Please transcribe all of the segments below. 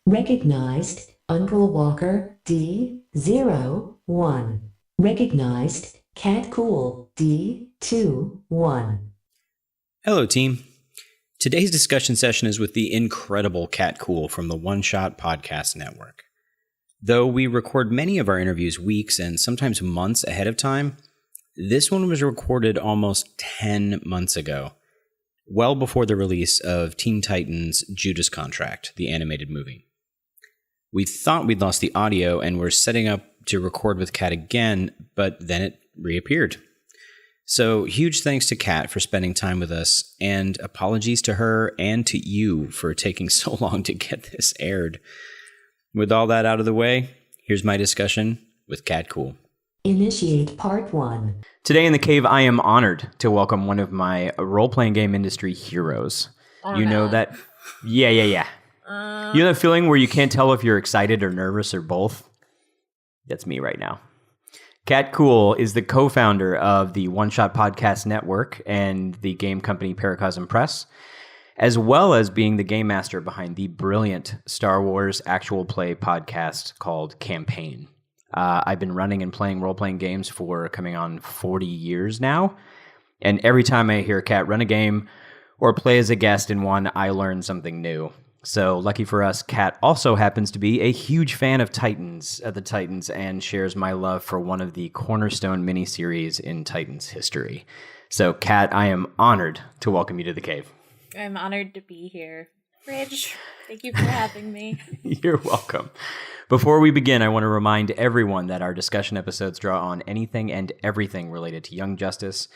Recognized Uncle Walker D01. Recognized Cat Kuhl D21. Hello, team. Today's discussion session is with the incredible Cat Kuhl from the One Shot Podcast Network. Though we record many of our interviews weeks and sometimes months ahead of time, this one was recorded almost 10 months ago, well before the release of Teen Titans' Judas Contract, the animated movie. We thought we'd lost the audio and were setting up to record with Kat again, but then it reappeared. So huge thanks to Kat for spending time with us, and apologies to her and to you for taking so long to get this aired. With all that out of the way, here's my discussion with Cat Kuhl. Initiate Part 1. Today in the cave, I am honored to welcome one of my role-playing game industry heroes. You know that... Yeah. You know that feeling where you can't tell if you're excited or nervous or both? That's me right now. Cat Kuhl is the co-founder of the One Shot Podcast Network and the game company Paracosm Press, as well as being the Gamemaster behind the brilliant Star Wars actual play podcast called Campaign. I've been running and playing role-playing games for coming on 40 years now, and every time I hear Cat run a game or play as a guest in one, I learn something new. So lucky for us, Kat also happens to be a huge fan of the Titans, and shares my love for one of the cornerstone miniseries in Titans history. So, Kat, I am honored to welcome you to the cave. I'm honored to be here. Ridge, thank you for having me. You're welcome. Before we begin, I want to remind everyone that our discussion episodes draw on anything and everything related to Young Justice,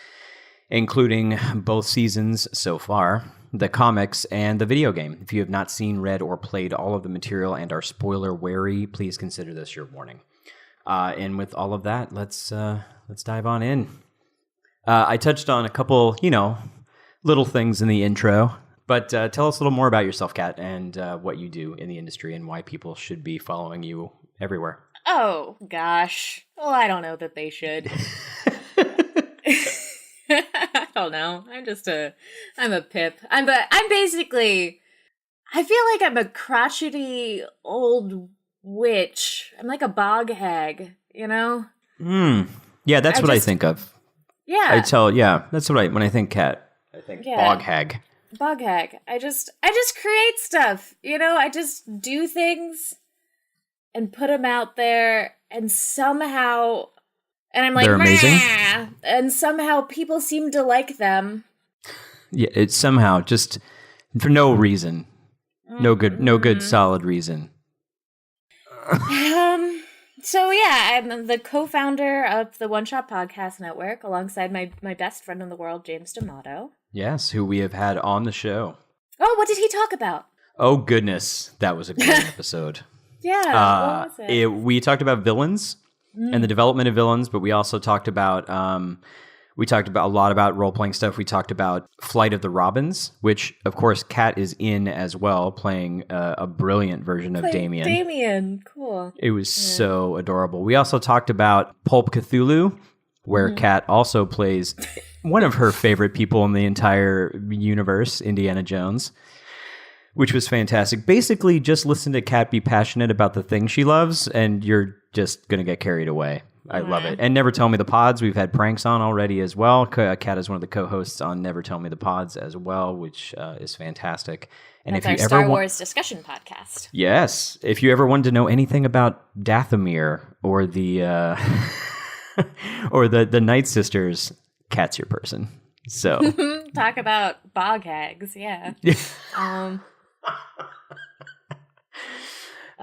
including both seasons so far, the comics, and the video game. If you have not seen, read, or played all of the material and are spoiler wary, please consider this your warning. And with all of that, let's dive on in. I touched on a couple, little things in the intro, but tell us a little more about yourself, Kat, and what you do in the industry and why people should be following you everywhere. Oh, gosh. Well, I don't know that they should. I don't know. I'm a pip. I feel like I'm a crotchety old witch. I'm like a bog hag, Yeah, that's what I think of. Yeah. When I think cat, I think bog hag. Bog hag. I just create stuff, I just do things and put them out there, and somehow... And I'm like, they're amazing. And somehow people seem to like them. Yeah, it's somehow just for no reason. No good solid reason. So yeah, I'm the co-founder of the One Shot Podcast Network alongside my best friend in the world, James D'Amato. Yes, who we have had on the show. Oh, what did he talk about? Oh goodness, that was a great episode. Yeah, what was it? We talked about villains. And the development of villains, but we also talked about a lot about role-playing stuff. We talked about Flight of the Robins, which, of course, Kat is in as well, playing a brilliant version of Damien. Damien, cool. It was so adorable. We also talked about Pulp Cthulhu, where Kat also plays one of her favorite people in the entire universe, Indiana Jones, which was fantastic. Basically, just listen to Kat be passionate about the thing she loves, and you're just going to get carried away. I love it. And Never Tell Me the Pods, we've had pranks on already as well. Kat is one of the co-hosts on Never Tell Me the Pods as well, which is fantastic. And that's our Star Wars discussion podcast. Yes. If you ever wanted to know anything about Dathomir or the or the Night Sisters, Kat's your person. So talk about bog hags, yeah.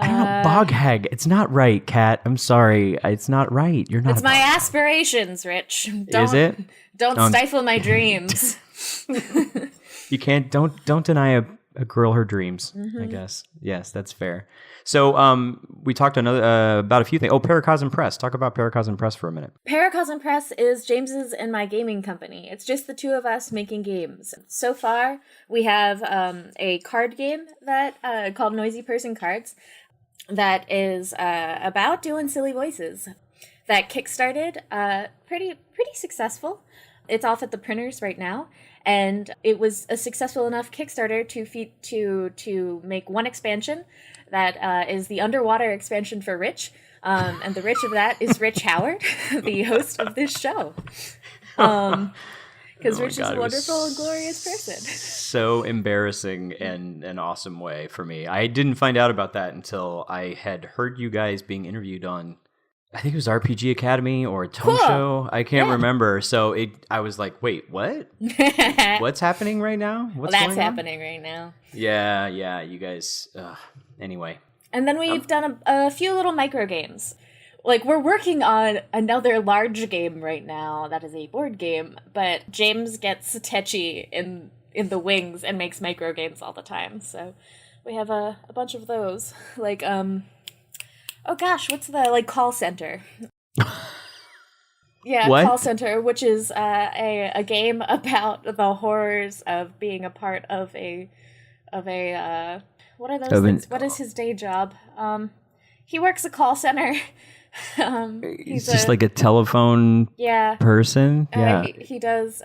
I don't know, bog hag. It's not right, Kat. I'm sorry. It's not right. You're not. It's my aspirations, Rich. Is it? Don't stifle my dreams. You can't. Don't deny a girl her dreams. I guess. Yes, that's fair. So, we talked about a few things. Oh, Paracosm Press. Talk about Paracosm Press for a minute. Paracosm Press is James's and my gaming company. It's just the two of us making games. So far, we have a card game that called Noisy Person Cards that is about doing silly voices that kickstarted, pretty successful. It's off at the printers right now, and it was a successful enough Kickstarter to make one expansion that is the underwater expansion for Rich, and the Rich of that is Rich Howard, the host of this show. Because Rich is a wonderful and glorious person. So embarrassing in an awesome way for me. I didn't find out about that until I had heard you guys being interviewed on, I think it was RPG Academy or a Tome Show. I can't remember. So I was like, wait, what? What's happening right now? What's that's going on? happening right now. Yeah, you guys. Anyway. And then we've done a few little micro games. Like, we're working on another large game right now that is a board game, but James gets tetchy in the wings and makes micro games all the time. So we have a bunch of those. Like, oh gosh, what's the, call center? Yeah, what? Call center, which is a game about the horrors of being a part of a what are those things? What is his day job? He works a call center. He's just like a telephone person. Yeah. He does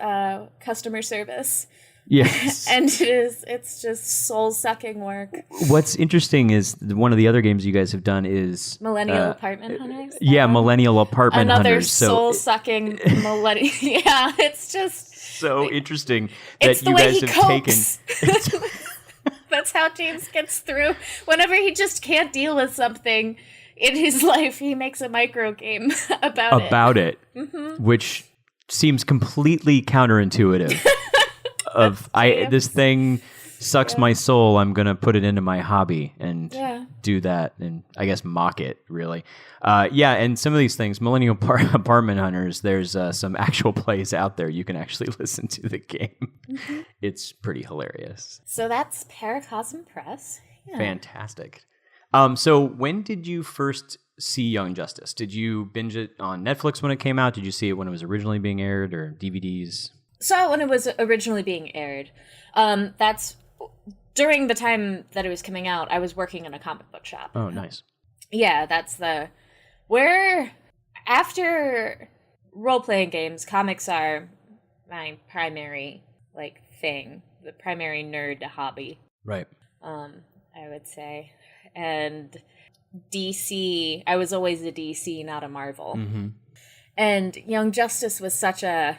customer service. Yes. And it's just soul-sucking work. What's interesting is one of the other games you guys have done is Millennial Apartment Hunters. Yeah, Millennial Apartment Another Hunters. soul-sucking millennial. Yeah, it's just so interesting that the you way guys he have copes. taken. That's how James gets through. Whenever he just can't deal with something in his life, he makes a micro game about it. Mm-hmm. Which seems completely counterintuitive. This thing sucks my soul. I'm gonna put it into my hobby and do that, and I guess mock it really. And some of these things, Millennial Apartment Hunters. There's some actual plays out there. You can actually listen to the game. Mm-hmm. It's pretty hilarious. So that's Paracosm Press. Yeah. Fantastic. So when did you first see Young Justice? Did you binge it on Netflix when it came out? Did you see it when it was originally being aired, or DVDs? Saw it when it was originally being aired. That's during the time that it was coming out. I was working in a comic book shop. Oh, nice. Yeah, that's where after role-playing games, comics are my primary thing, the primary nerd hobby. Right. I would say. And DC, I was always a DC, not a Marvel. Mm-hmm. And Young Justice was such a,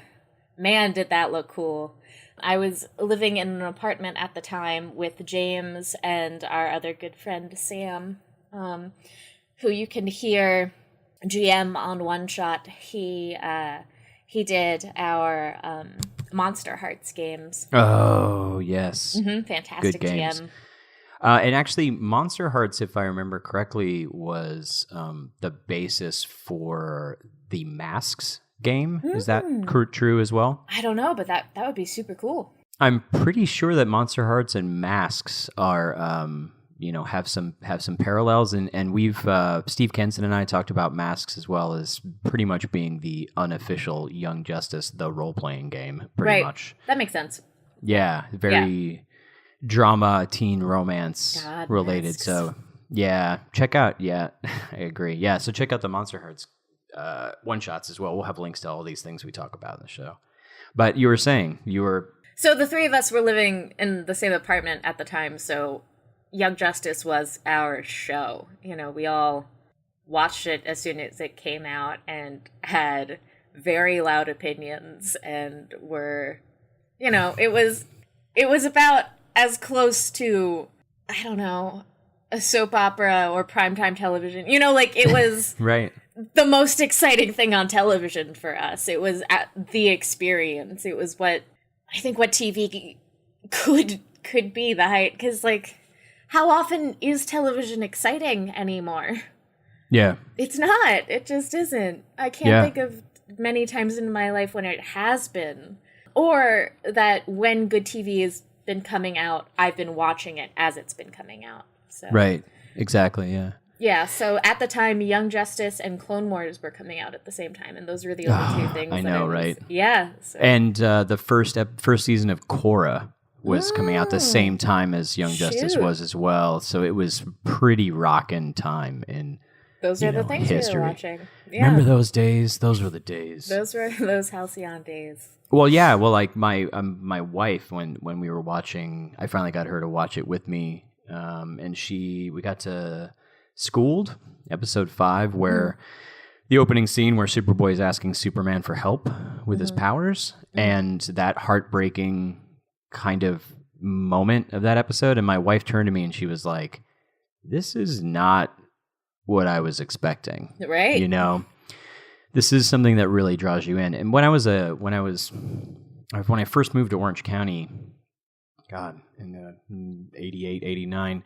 man, did that look cool. I was living in an apartment at the time with James and our other good friend, Sam, who you can hear GM on One Shot. He did our Monster Hearts games. Oh, yes. Mm-hmm, fantastic good games. GM. And actually, Monster Hearts, if I remember correctly, was the basis for the Masks game. Is that true as well? I don't know, but that would be super cool. I'm pretty sure that Monster Hearts and Masks are, have some parallels, and we've Steve Kenson and I talked about Masks as well as pretty much being the unofficial Young Justice, the role playing game, pretty much. That makes sense. Yeah, very drama, teen romance related. Masks. So check out. Yeah, I agree. Yeah, so check out the Monster Hearts one shots as well. We'll have links to all these things we talk about in the show. But you were saying So the three of us were living in the same apartment at the time, so Young Justice was our show. We all watched it as soon as it came out and had very loud opinions and were, it was about as close to, I don't know, a soap opera or primetime television. It was right. The most exciting thing on television for us. It was the experience. It was what TV could be, the height. Because, how often is television exciting anymore? Yeah. It's not. It just isn't. I can't think of many times in my life when it has been. Or that when good TV has been coming out, I've been watching it as it's been coming out. So. Right. Exactly, yeah. Yeah, so at the time, Young Justice and Clone Wars were coming out at the same time, and those were the only two things. I know, right? Yeah. So. And the first season of Korra was coming out the same time as Young Justice was as well, so it was pretty rockin' time in Those are the things history. we were watching. Yeah. Remember those days? Those were the days. Those were those halcyon days. Well, yeah. Well, like my wife, when we were watching, I finally got her to watch it with me, and we got to Schooled, episode 5, where the opening scene where Superboy is asking Superman for help with his powers, and that heartbreaking kind of moment of that episode. And my wife turned to me and she was like, "This is not what I was expecting." Right. You know, this is something that really draws you in. And when I first moved to Orange County, God, in 88, 89,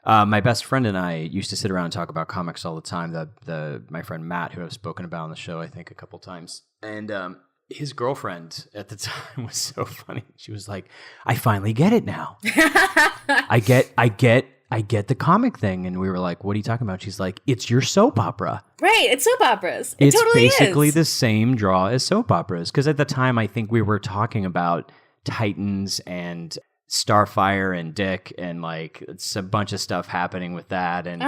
my best friend and I used to sit around and talk about comics all the time. My friend Matt, who I've spoken about on the show, I think a couple times, and his girlfriend at the time was so funny. She was like, "I finally get it now. I get the comic thing." And we were like, "What are you talking about?" She's like, "It's your soap opera." Right, it's soap operas. It's totally basically is. the same draw as soap operas. Because at the time, I think we were talking about Titans and Starfire and Dick, and like it's a bunch of stuff happening with that, and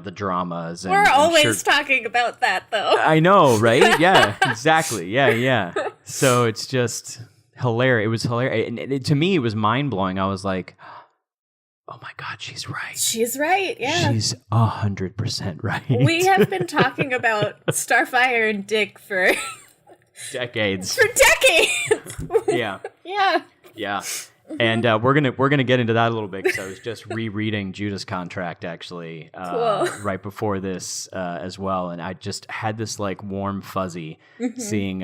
the dramas. And We're I'm always sure- talking about that, though. I know, right? Yeah, exactly. Yeah. So it's just hilarious. It was hilarious, and to me, it was mind blowing. I was like, "Oh my God, she's right. She's right. Yeah, She's 100% right." we have been talking about Starfire and Dick for decades. decades. Yeah. Yeah. And we're gonna get into that a little bit, because I was just rereading Judas Contract actually Cool. right before this as well, and I just had this like warm fuzzy seeing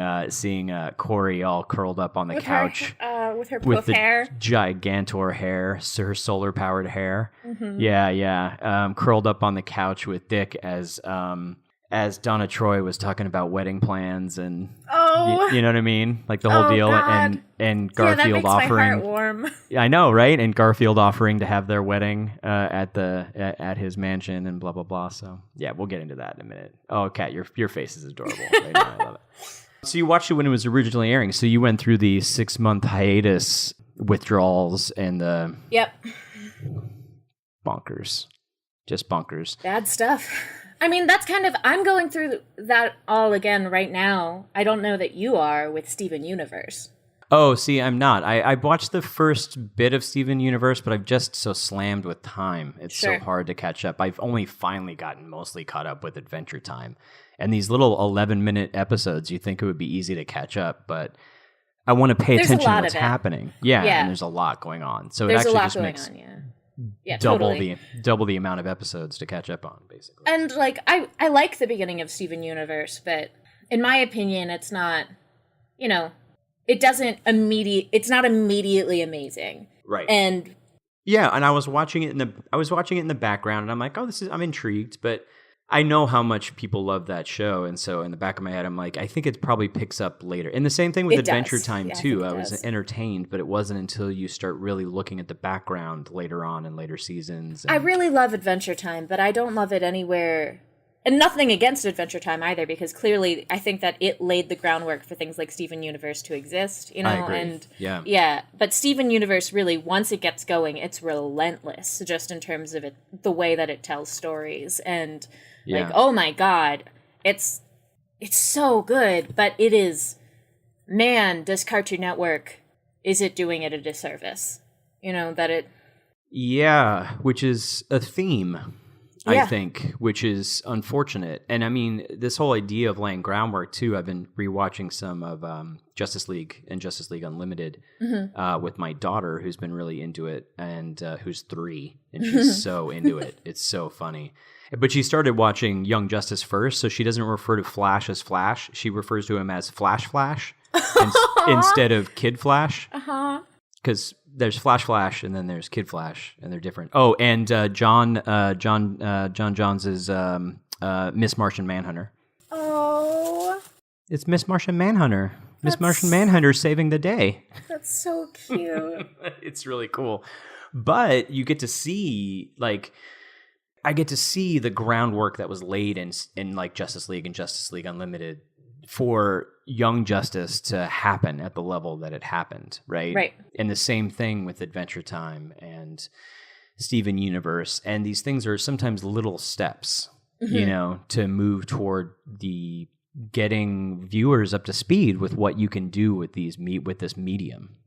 Corey all curled up on the couch With her with poof the hair. gigantor hair, her solar powered hair. Yeah. Curled up on the couch with Dick as Donna Troy was talking about wedding plans, and you know what I mean, like the whole deal. God. And Yeah, that Garfield makes my offering. heart warm. I know, right? And Garfield offering to have their wedding at his mansion and blah blah blah. So yeah, we'll get into that in a minute. Oh, Kat, your face is adorable right now. I love it. So you watched it when it was originally airing. So you went through the 6-month hiatus, withdrawals, and the Yep. bonkers, just bonkers. Bad stuff. I mean, that's kind of, I'm going through that all again right now. I don't know that you are with Steven Universe. Oh, see, I'm not. I watched the first bit of Steven Universe, but I've just so slammed with time. It's Sure. so hard to catch up. I've only finally gotten mostly caught up with Adventure Time. And these little 11-minute episodes, you think it would be easy to catch up, but I want to pay There's a attention to lot what's of it. happening. Yeah, Yeah. and there's a lot going on. So There's it a actually lot just going makes on, yeah. Yeah, double totally. the amount of episodes to catch up on, basically. And like I like the beginning of Steven Universe, but in my opinion, it's not, it's not immediately amazing. Right. And yeah, and I was watching it in the background, and I'm like, "Oh, I'm intrigued," but I know how much people love that show, and so in the back of my head, I'm like, I think it probably picks up later. And the same thing with It Adventure does. Time Yeah, I too. think it I was does. entertained, but it wasn't until you start really looking at the background later on in later seasons. And I really love Adventure Time, but I don't love it anywhere. And nothing against Adventure Time either, because clearly I think that it laid the groundwork for things like Steven Universe to exist, I agree. and Yeah. But Steven Universe really, once it gets going, it's relentless, just in terms of the way that it tells stories, and like, oh my God, it's so good, but it is, man, does Cartoon Network, is it doing it a disservice? Yeah, which is a theme, I Yeah. think, which is unfortunate. And I mean, this whole idea of laying groundwork too. I've been rewatching some of Justice League and Justice League Unlimited with my daughter, who's been really into it, and who's 3, and she's so into it. It's so funny. But she started watching Young Justice first, so she doesn't refer to Flash as Flash. She refers to him as Flash instead of Kid Flash. Because there's Flash, and then there's Kid Flash, and they're different. Oh, and John Johns is Miss Martian Manhunter. Oh, It's Miss Martian Manhunter. Miss Martian Manhunter saving the day. that's so cute. It's really cool. But you get to see, like, I get to see the groundwork that was laid in like Justice League and Justice League Unlimited for Young Justice to happen at the level that it happened, right? Right. And the same thing with Adventure Time and Steven Universe. And these things are sometimes little steps, you know, to move toward the getting viewers up to speed with what you can do with with this medium.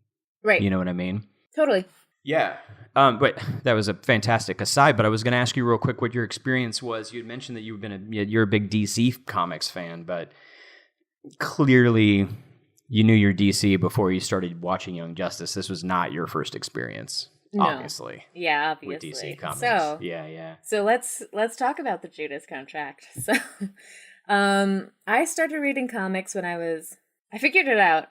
Right. You know what I mean? Totally. Yeah. But that was a fantastic aside, but I was going to ask you real quick what your experience was. You had mentioned that you're a big DC Comics fan, but clearly you knew your DC before you started watching Young Justice. This was not your first experience, obviously. Yeah, With obviously. DC Comics. So, yeah. So let's talk about the Judas contract. So I started reading comics when I figured it out.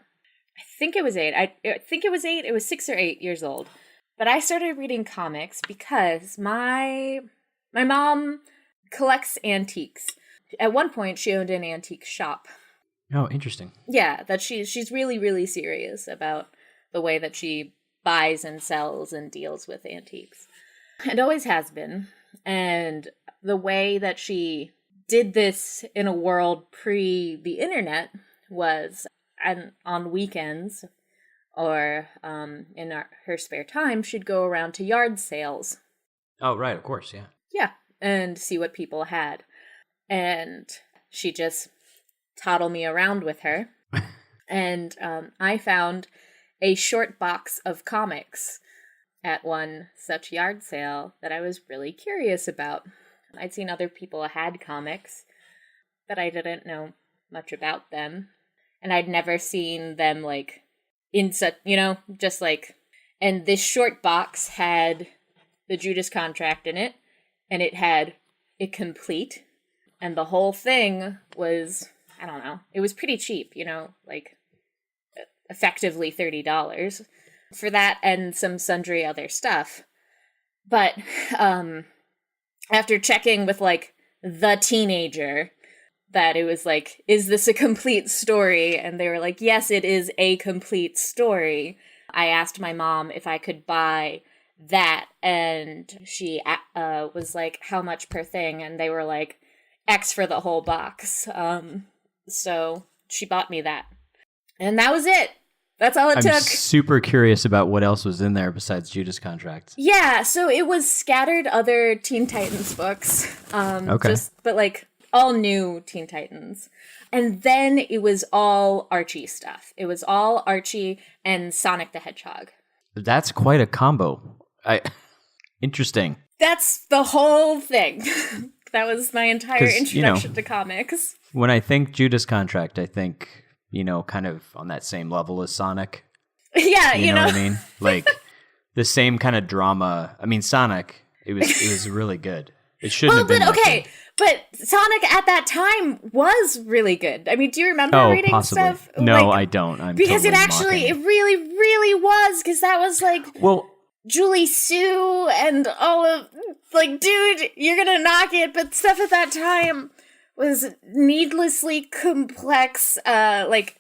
I think it was 8. I think it was 8. It was 6 or 8 years old. But I started reading comics because my mom collects antiques. At one point, she owned an antique shop. Oh, interesting. Yeah, that she's really, really serious about the way that she buys and sells and deals with antiques. It always has been. And the way that she did this in a world pre the internet was on weekends or in her spare time, she'd go around to yard sales. Oh, right, of course, yeah. Yeah, and see what people had. And she just toddle me around with her. And I found a short box of comics at one such yard sale that I was really curious about. I'd seen other people had comics, but I didn't know much about them. And I'd never seen them, like, in such, you know, just like... And this short box had the Judas contract in it, and it had it complete. And the whole thing was, I don't know, it was pretty cheap, you know, like, effectively $30 for that and some sundry other stuff. But after checking with, like, the teenager, that it was like, is this a complete story? And they were like, yes, it is a complete story. I asked my mom if I could buy that, and she was like, how much per thing? And they were like, X for the whole box. So she bought me that. And that was it. That's all it took. I'm super curious about what else was in there besides Judas contracts. Yeah, so it was scattered other Teen Titans books. Okay. But like all new Teen Titans. And then it was all Archie stuff. It was all Archie and Sonic the Hedgehog. That's quite a combo. Interesting. That's the whole thing. That was my entire 'Cause, introduction to comics. When I think Judas contract, I think, you know, kind of on that same level as Sonic. Yeah, you know what I mean? Like the same kind of drama. I mean, Sonic, it was really good. It shouldn't have been. But Sonic at that time was really good. I mean, do you remember reading possibly. stuff? No, like, I don't. Because totally it really, really was. Because that was like, Julie Sue and all of, like, dude, you're gonna knock it. But stuff at that time was needlessly complex, like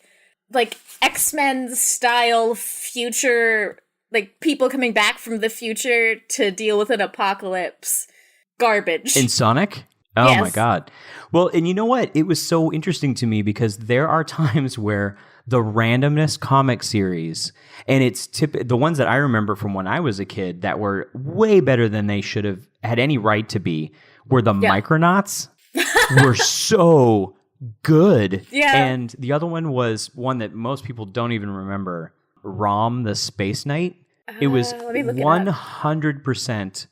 X-Men style future, like people coming back from the future to deal with an apocalypse. Garbage. In Sonic? Oh yes. My God. Well, and you know what? It was so interesting to me because there are times where the randomness comic series, and it's the ones that I remember from when I was a kid that were way better than they should have had any right to be, were the Micronauts were so good. Yeah. And the other one was one that most people don't even remember, Rom the Space Knight. It was 100%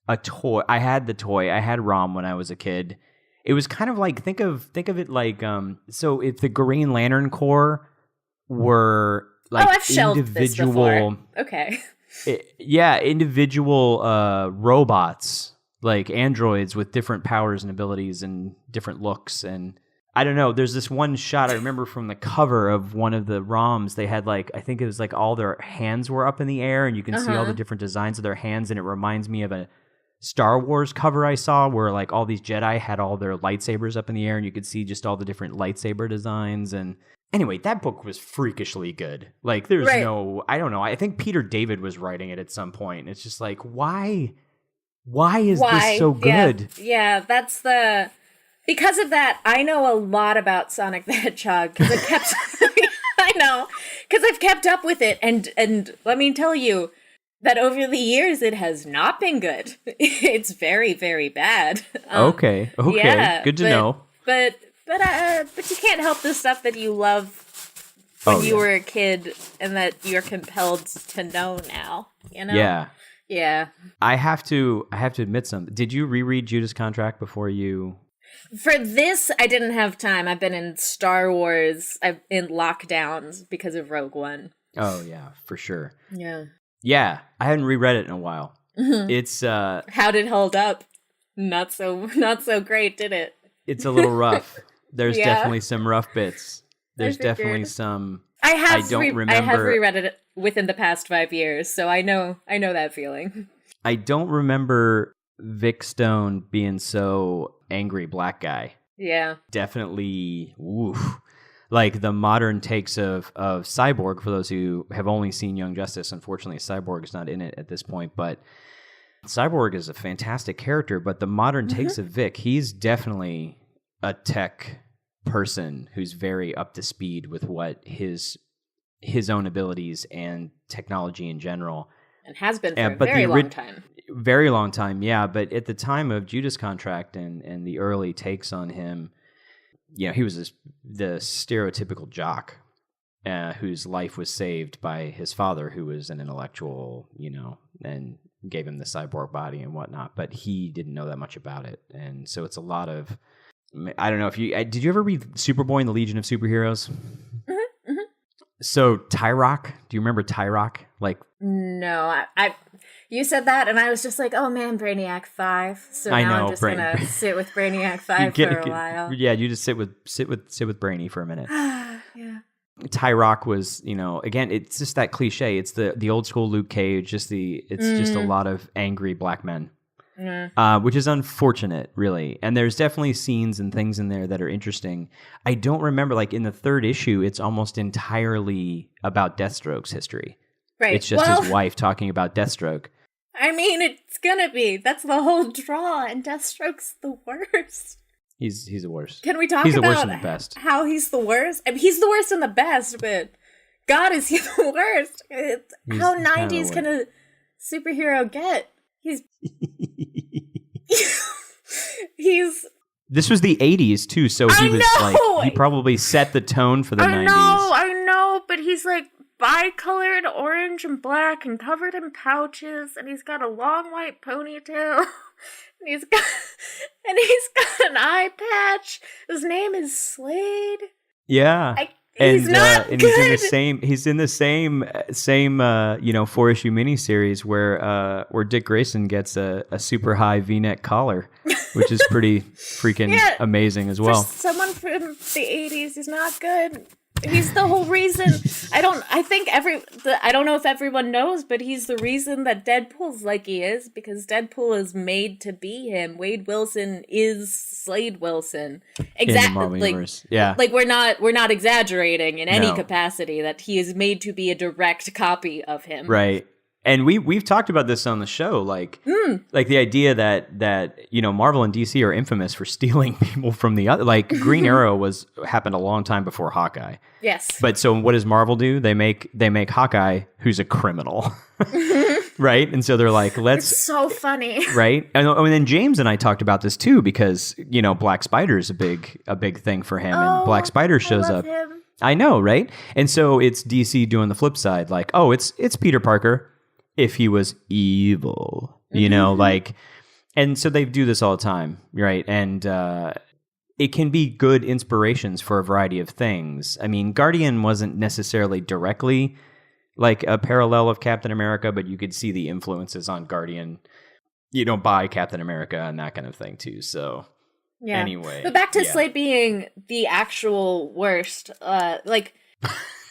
a toy. I had the toy. I had Rom when I was a kid. It was kind of like, think of it like, so if the Green Lantern Corps were like I've shelved individual, this before. Okay. Individual robots, like androids with different powers and abilities and different looks. And I don't know, there's this one shot I remember from the cover of one of the ROMs. They had like, I think it was like all their hands were up in the air and you can see all the different designs of their hands. And it reminds me of a Star Wars cover I saw where like all these Jedi had all their lightsabers up in the air and you could see just all the different lightsaber designs. And anyway, that book was freakishly good. Like there's I don't know. I think Peter David was writing it at some point. It's just like, why is this so good? Yeah, that's because of that, I know a lot about Sonic the Hedgehog because I've kept up with it. And let me tell you, that over the years it has not been good. It's very, very bad. Okay. Yeah, Good to know. But you can't help the stuff that you love when you were a kid and that you're compelled to know now. You know? Yeah. Yeah. I have to admit something. Did you reread Judas Contract before you? For this, I didn't have time. I've been in Star Wars. I've in lockdowns because of Rogue One. Oh yeah, for sure. Yeah. Yeah, I hadn't reread it in a while. Mm-hmm. It's How'd it hold up? Not so great, did it? it's a little rough. There's Yeah. definitely some rough bits. There's figured. definitely some. I have remember. reread it within the past 5 years, so I know that feeling. I don't remember Vic Stone being so angry black guy. Yeah. Definitely, oof. Like the modern takes of Cyborg, for those who have only seen Young Justice. Unfortunately, Cyborg is not in it at this point, but Cyborg is a fantastic character. But the modern takes of Vic, he's definitely a tech person who's very up to speed with what his own abilities and technology in general. And has been for a very long time. Very long time, yeah. But at the time of Judas Contract and the early takes on him, you know, he was the stereotypical jock whose life was saved by his father, who was an intellectual, you know, and gave him the cyborg body and whatnot. But he didn't know that much about it. And so it's a lot of, I don't know if you, did you ever read Superboy and the Legion of Superheroes? Mm-hmm, mm-hmm. So Tyrock, do you remember Tyrock? Like, no, I you said that, and I was just like, oh man, Brainiac 5. So now I'm just gonna sit with Brainiac 5 for a while. Yeah, you just sit with Brainy for a minute. Yeah. Tyrock was, you know, again, it's just that cliche. It's the old school Luke Cage. Just a lot of angry black men, which is unfortunate, really. And there's definitely scenes and things in there that are interesting. I don't remember, like in the third issue, it's almost entirely about Deathstroke's history. Right. It's just his wife talking about Deathstroke. I mean, it's gonna be. That's the whole draw, and Deathstroke's the worst. He's the worst. Can we talk he's about the worst and the best. How he's the worst? I mean, he's the worst and the best, but God, is he the worst? How 90s can a superhero get? He's This was the 80s too, so he probably set the tone for the 90s. I know, but he's like bicolored orange and black and covered in pouches, and he's got a long white ponytail. And he's got an eye patch. His name is Slade. Yeah. He's not good. He's in the same 4-issue miniseries where Dick Grayson gets a super high V-neck collar, which is pretty freaking amazing as well. For someone from the 80s, he's not good. He's the whole reason. I don't know if everyone knows, but he's the reason that Deadpool's like he is, because Deadpool is made to be him. Wade Wilson is Slade Wilson. Exactly. In the Marvel universe. Yeah. Like we're not exaggerating in any capacity, that he is made to be a direct copy of him. Right. And we've talked about this on the show, like the idea that Marvel and DC are infamous for stealing people from the other. Like Green Arrow happened a long time before Hawkeye. Yes. But so what does Marvel do? They make Hawkeye, who's a criminal, right? And so they're like, it's so funny, right? And then James and I talked about this too, because Black Spider is a big thing for him, and Black Spider shows up. Him. I know, right? And so it's DC doing the flip side, like, oh, it's Peter Parker. If he was evil, and so they do this all the time, right? And it can be good inspirations for a variety of things. I mean, Guardian wasn't necessarily directly like a parallel of Captain America, but you could see the influences on Guardian, by Captain America and that kind of thing too. So anyway. But back to Slade being the actual worst,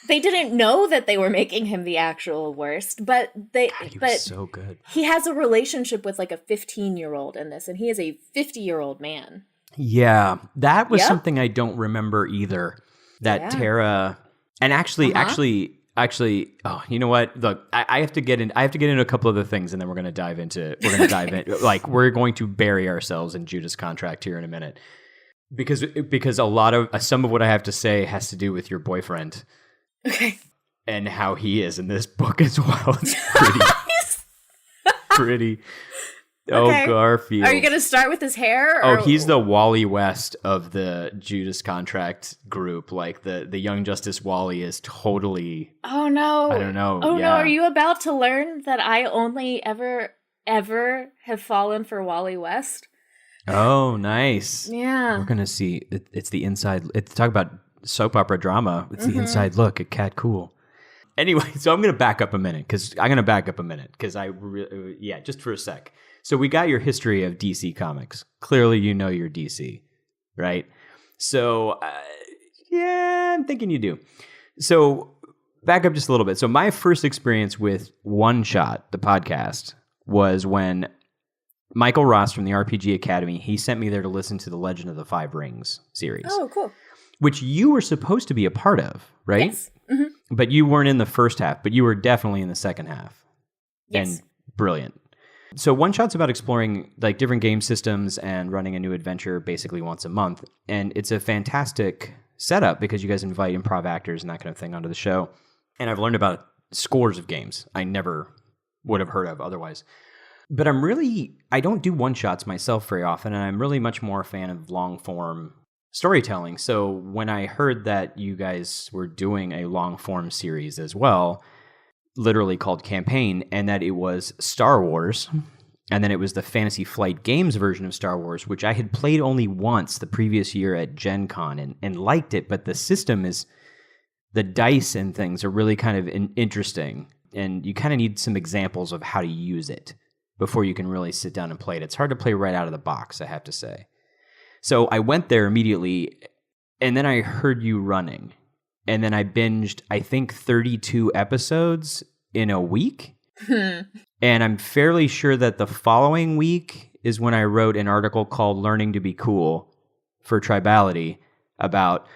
they didn't know that they were making him the actual worst, but he was so good. He has a relationship with like a 15-year-old in this, and he is a 50-year-old man. Yeah, that was something I don't remember either. That Tara, and actually, oh, you know what? Look, I have to get into a couple other things, and then we're going to dive in. Like, we're going to bury ourselves in Judas Contract here in a minute, because some of what I have to say has to do with your boyfriend. Okay. And how he is in this book as well. It's pretty pretty. Okay. Oh, Garfield. Are you going to start with his hair? Oh, he's the Wally West of the Judas Contract group. Like the Young Justice Wally is totally. Oh no! I don't know. Oh yeah. no! Are you about to learn that I only ever have fallen for Wally West? Oh, nice. Yeah. We're gonna see. It's the inside. It's talk about soap opera drama. It's the inside look at Cat Cool. Anyway, so I'm gonna back up a minute because just for a sec. So we got your history of DC Comics. Clearly, you know your DC, right? So, I'm thinking you do. So back up just a little bit. So my first experience with One Shot, the podcast, was when Michael Ross from the RPG Academy, he sent me there to listen to the Legend of the Five Rings series. Oh, cool. Which you were supposed to be a part of, right? Yes. Mm-hmm. But you weren't in the first half, but you were definitely in the second half. Yes. And brilliant. So One Shot's about exploring like different game systems and running a new adventure basically once a month. And it's a fantastic setup because you guys invite improv actors and that kind of thing onto the show. And I've learned about scores of games I never would have heard of otherwise. But I don't do one-shots myself very often, and I'm really much more a fan of long-form storytelling. So when I heard that you guys were doing a long-form series as well, literally called Campaign, and that it was Star Wars, and then it was the Fantasy Flight Games version of Star Wars, which I had played only once the previous year at Gen Con and liked it, but the system is, the dice and things are really kind of interesting, and you kind of need some examples of how to use it before you can really sit down and play it. It's hard to play right out of the box, I have to say. So I went there immediately, and then I heard you running. And then I binged, I think, 32 episodes in a week. And I'm fairly sure that the following week is when I wrote an article called Learning to Be Cool for Tribality about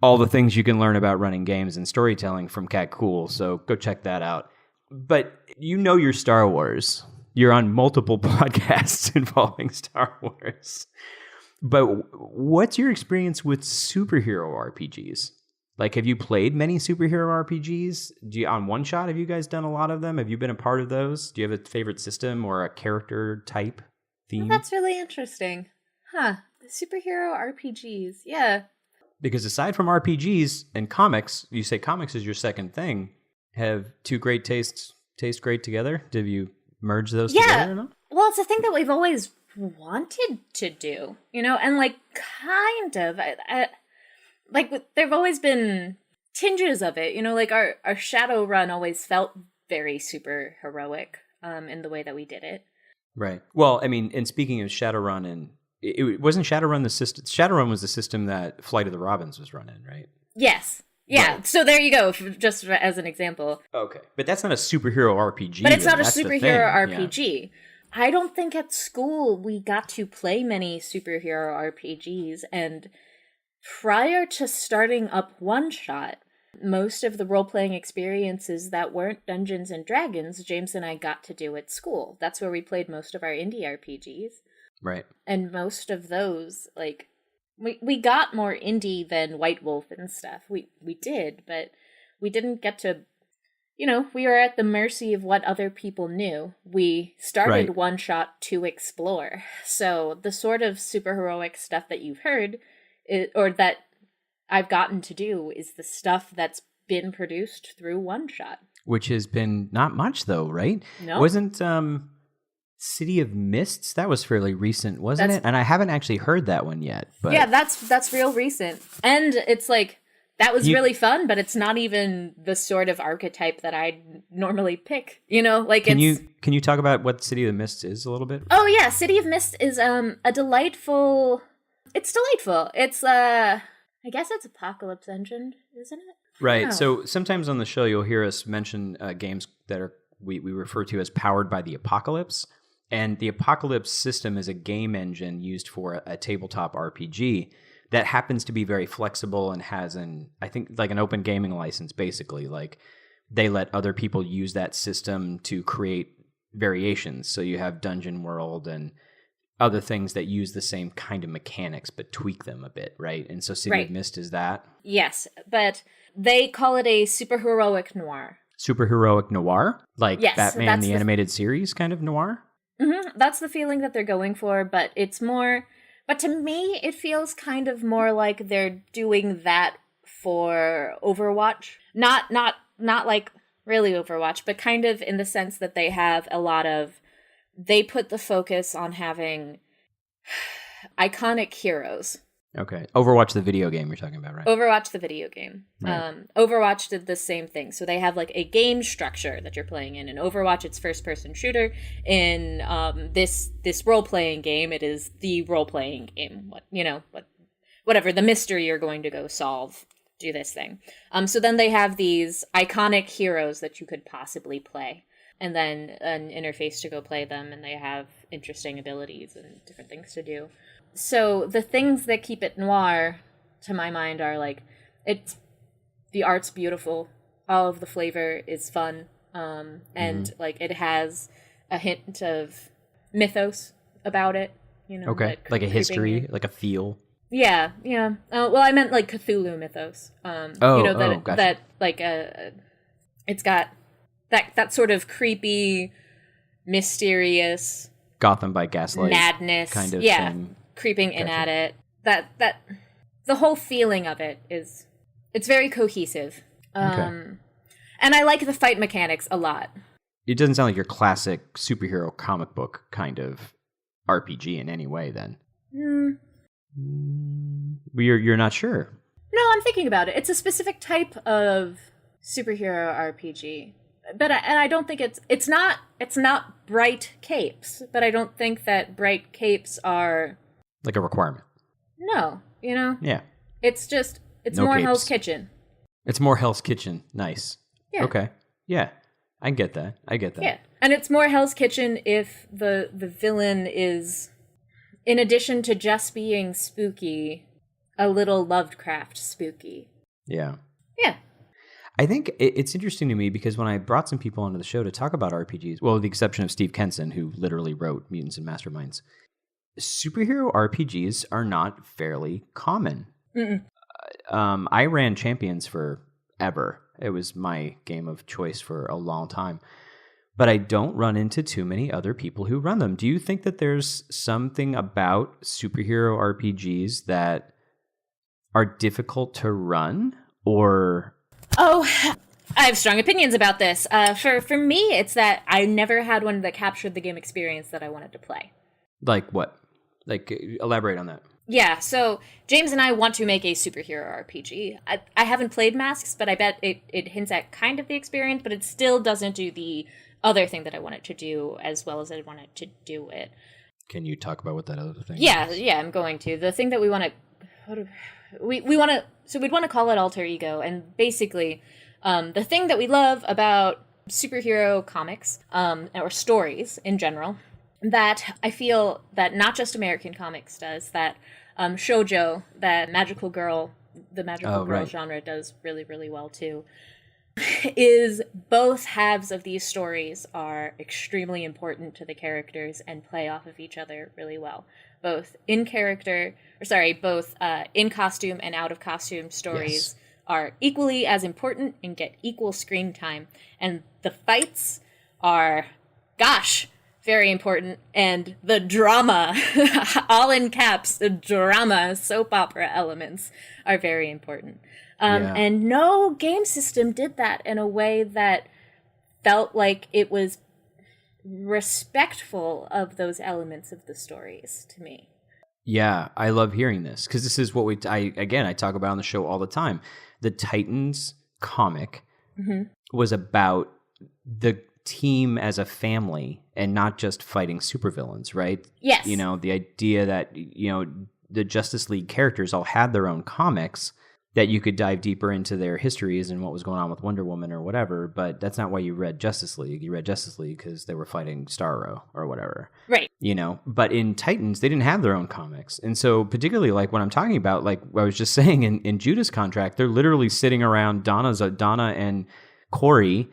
all the things you can learn about running games and storytelling from Cat Cool. So go check that out. But you know your Star Wars. You're on multiple podcasts involving Star Wars. But what's your experience with superhero RPGs? Like, have you played many superhero RPGs? On One Shot, have you guys done a lot of them? Have you been a part of those? Do you have a favorite system or a character type theme? Well, that's really interesting. Huh. The superhero RPGs. Yeah. Because aside from RPGs and comics, you say comics is your second thing. Have two great tastes taste great together? Did you merge those together or not? Well, it's a thing that we've always wanted to do, and like kind of. Like, there've always been tinges of it, like our Shadowrun always felt very super heroic in the way that we did it. Right. Well, I mean, and speaking of Shadowrun, and it wasn't Shadowrun the system. Shadowrun was the system that Flight of the Robins was run in, right? Yes. Yeah. Right. So there you go, just as an example. Okay. But that's not a superhero RPG. But it's not a that's superhero RPG. Yeah. I don't think at school we got to play many superhero RPGs, and prior to starting up One Shot, most of the role-playing experiences that weren't Dungeons and Dragons, James and I got to do at school. That's where we played most of our indie RPGs. Right. And most of those, like, we got more indie than White Wolf and stuff. We did, but we didn't get to, we were at the mercy of what other people knew. We started One Shot to explore. So the sort of superheroic stuff that you've heard or that I've gotten to do is the stuff that's been produced through One Shot. Which has been not much, though, right? No. Wasn't City of Mists? That was fairly recent, wasn't it? And I haven't actually heard that one yet. But yeah, that's real recent. And it's like, that was really fun, but it's not even the sort of archetype that I'd normally pick. Like can you talk about what City of the Mists is a little bit? Oh yeah, City of Mists is a delightful. It's delightful. It's I guess it's Apocalypse Engine, isn't it? Right. So sometimes on the show you'll hear us mention games that are we refer to as powered by the Apocalypse. And the Apocalypse system is a game engine used for a tabletop RPG that happens to be very flexible and has an open gaming license, basically. Like, they let other people use that system to create variations. So you have Dungeon World and other things that use the same kind of mechanics but tweak them a bit, right? And so City of Mist is that? Yes, but they call it a superheroic noir. superheroic noir, like Yes, Batman that's the the- animated series kind of noir. That's the feeling that they're going for, but it's more. But to me, it feels kind of more like they're doing that for Overwatch. Not like really Overwatch, but kind of in the sense that they have a lot of. They put the focus on having iconic heroes. Okay, Overwatch the video game you're talking about, right? Overwatch the video game. Right. Overwatch did the same thing. So they have like a game structure that you're playing in. In Overwatch, it's first person shooter. In this role playing game, it is the role playing game. Whatever the mystery you're going to go solve, do this thing. So then they have these iconic heroes that you could possibly play, and then an interface to go play them, and they have interesting abilities and different things to do. So the things that keep it noir, to my mind, are like the art's beautiful, all of the flavor is fun, and like it has a hint of mythos about it. Okay, like a history, like a feel. Yeah. Well, I meant like Cthulhu mythos. Gotcha. That like it's got that sort of creepy, mysterious Gotham by Gaslight madness kind of thing. Creeping in Gotcha. at it. That the whole feeling of it it's very cohesive. And I like the fight mechanics a lot. It doesn't sound like your classic superhero comic book kind of RPG in any way then. You're not sure. No, I'm thinking about it. It's a specific type of superhero RPG. But I don't think it's not bright capes, but I don't think that bright capes are Like a requirement. no, Yeah. It's No more capes. Hell's Kitchen. It's more Hell's Kitchen. Nice. Yeah. Okay. Yeah. I get that. Yeah. And it's more Hell's Kitchen if the villain is, in addition to just being spooky, a little Lovecraft spooky. Yeah. Yeah. I think it's interesting to me because when I brought some people onto the show to talk about RPGs, well, with the exception of Steve Kenson, who literally wrote Mutants and Masterminds, superhero RPGs are not fairly common. I ran Champions forever. It was my game of choice for a long time. But I don't run into too many other people who run them. Do you think that there's something about superhero RPGs that are difficult to run, or... Oh, I have strong opinions about this. For me, it's that I never had one that captured the game experience that I wanted to play. Like what? Like, elaborate on that. Yeah, so James and I want to make a superhero RPG. I haven't played Masks, but I bet it hints at kind of the experience, but it still doesn't do the other thing that I want it to do as well as I want it to do it. Can you talk about what that other thing is? Yeah, I'm going to. The thing that we want to... We want to... So we'd want to call it alter ego, and basically the thing that we love about superhero comics or stories in general that I feel that not just American comics does, that shoujo, that magical girl, the magical girl right. genre does really, really well too, is both halves of these stories are extremely important to the characters and play off of each other really well. Both in costume and out of costume stories Yes. are equally as important and get equal screen time. And the fights are, very important. And the drama, all in caps, the drama, soap opera elements are very important. And no game system did that in a way that felt like it was respectful of those elements of the stories to me. Yeah, I love hearing this because this is what I talk about on the show all the time. The Titans comic was about the team as a family and not just fighting supervillains, right? Yes. The idea that, the Justice League characters all had their own comics that you could dive deeper into their histories and what was going on with Wonder Woman or whatever, but that's not why you read Justice League. You read Justice League because they were fighting Starro or whatever. Right. But in Titans, they didn't have their own comics. And so particularly like what I'm talking about, like I was just saying in Judas Contract, they're literally sitting around Donna and Corey,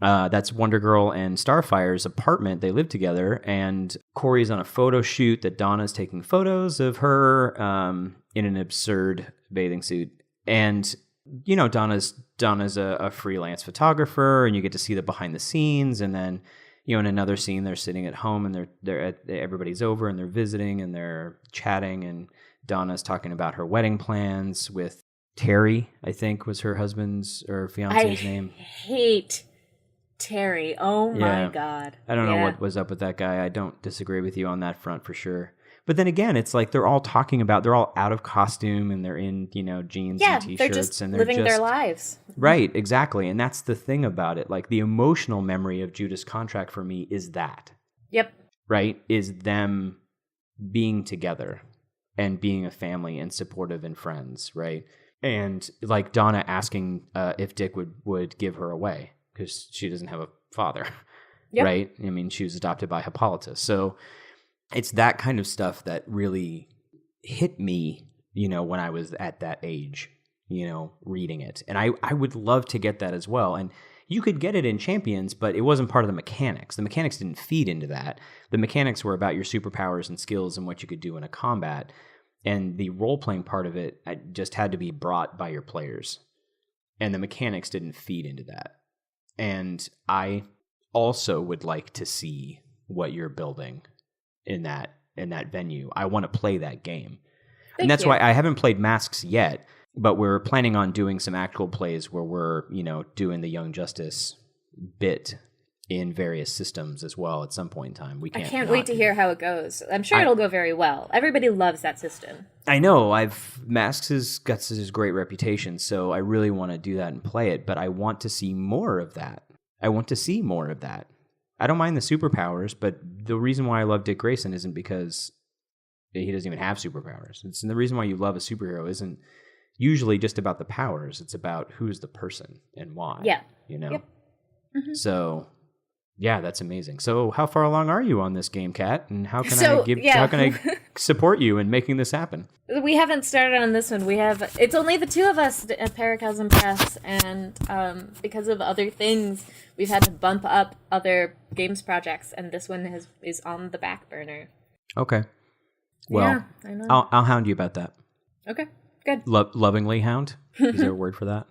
that's Wonder Girl and Starfire's apartment. They live together, and Corey's on a photo shoot that Donna's taking photos of her in an absurd bathing suit. And, Donna's Donna's a freelance photographer, and you get to see the behind the scenes. And then, in another scene, they're sitting at home, and everybody's over, and they're visiting, and they're chatting, and Donna's talking about her wedding plans with Terry, I think was her husband's or fiance's name. I hate Terry. Oh my God. I don't know what was up with that guy. I don't disagree with you on that front for sure. But then again, it's like they're all out of costume, and they're in, jeans and t-shirts. They're just and living their lives. Right, exactly. And that's the thing about it. Like, the emotional memory of Judas Contract for me is that. Yep. Right? Is them being together and being a family and supportive and friends, right? And like Donna asking if Dick would give her away because she doesn't have a father, right? I mean, she was adopted by Hippolytus. So it's that kind of stuff that really hit me, when I was at that age, reading it. And I would love to get that as well. And you could get it in Champions, but it wasn't part of the mechanics. The mechanics didn't feed into that. The mechanics were about your superpowers and skills and what you could do in a combat. And the role-playing part of it just had to be brought by your players. And the mechanics didn't feed into that. And I also would like to see what you're building in that venue. I want to play that game. And that's why I haven't played Masks yet, but we're planning on doing some actual plays where we're, doing the Young Justice bit in various systems as well at some point in time. I can't wait to hear how it goes. I'm sure it'll go very well. Everybody loves that system. I know. Masks has got such a great reputation, so I really want to do that and play it, but I want to see more of that. I don't mind the superpowers, but the reason why I love Dick Grayson isn't because he doesn't even have superpowers. It's the reason why you love a superhero isn't usually just about the powers. It's about who's the person and why. Yeah. Yep. Mm-hmm. So, yeah, that's amazing. So, how far along are you on this game, Kat? And how can I support you in making this happen? We haven't started on this one. It's only the two of us at Paracosm Press, and because of other things, we've had to bump up other games projects, and this one is on the back burner. Okay. Well, I know. I'll hound you about that. Okay, good. Lovingly hound? Is there a word for that?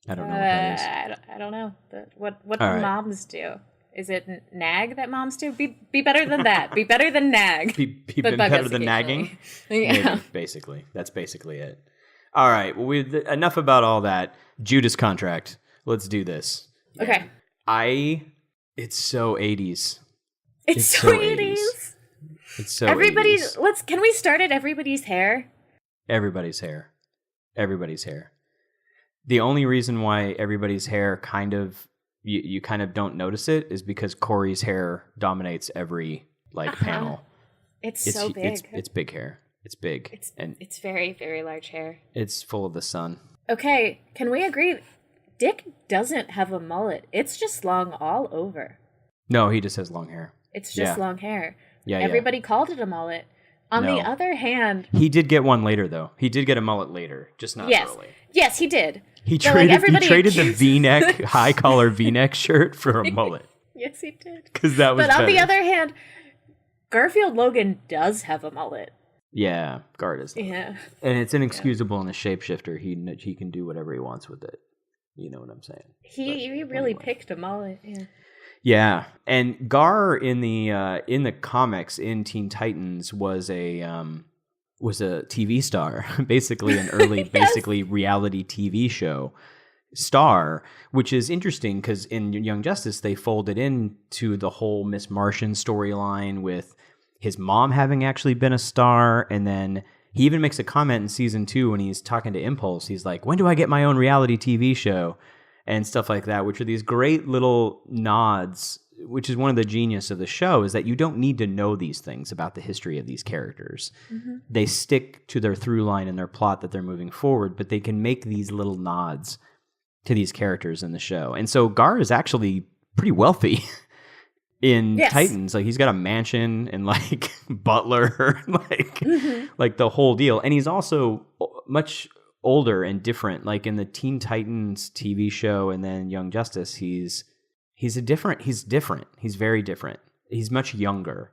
I don't know what that is. I don't know. What do moms do? Is it nag that moms do? Be better than that. Be better than nag. Be better than nagging? Yeah. Maybe, basically. That's basically it. All right. Well, enough about all that. Judas Contract. Let's do this. Okay. It's so 80s. It's so 80s. It's so everybody's 80s. Can we start at everybody's hair? Everybody's hair. The only reason why everybody's hair kind of you kind of don't notice it is because Corey's hair dominates every panel. It's so big. It's big hair. It's big. It's very, very large hair. It's full of the sun. Okay, can we agree? Dick doesn't have a mullet. It's just long all over. No, he just has long hair. It's just long hair. Yeah, Everybody called it a mullet. On the other hand... He did get one later, though. He did get a mullet later, just not early. Yes, he did. He traded the V-neck, high-collar V-neck shirt for a mullet. Yes, he did. Because that was But on better. the other hand, Garfield Logan does have a mullet. Yeah, Gar does. Yeah. And it's inexcusable in a shapeshifter. He can do whatever he wants with it. You know what I'm saying? He really picked a mullet, yeah. Yeah, and Gar in the comics in Teen Titans was a TV star, basically an early, basically reality TV show star, which is interesting because in Young Justice they folded into the whole Miss Martian storyline with his mom having actually been a star, and then he even makes a comment in season 2 when he's talking to Impulse. He's like, "When do I get my own reality TV show?" and stuff like that, which are these great little nods, which is one of the genius of the show, is that you don't need to know these things about the history of these characters. Mm-hmm. They stick to their through line and their plot that they're moving forward, but they can make these little nods to these characters in the show. And so Gar is actually pretty wealthy in Titans. Like, he's got a mansion and butler, like the whole deal. And he's also much older and different. Like in the Teen Titans TV show and then Young Justice, he's different. He's very different. He's much younger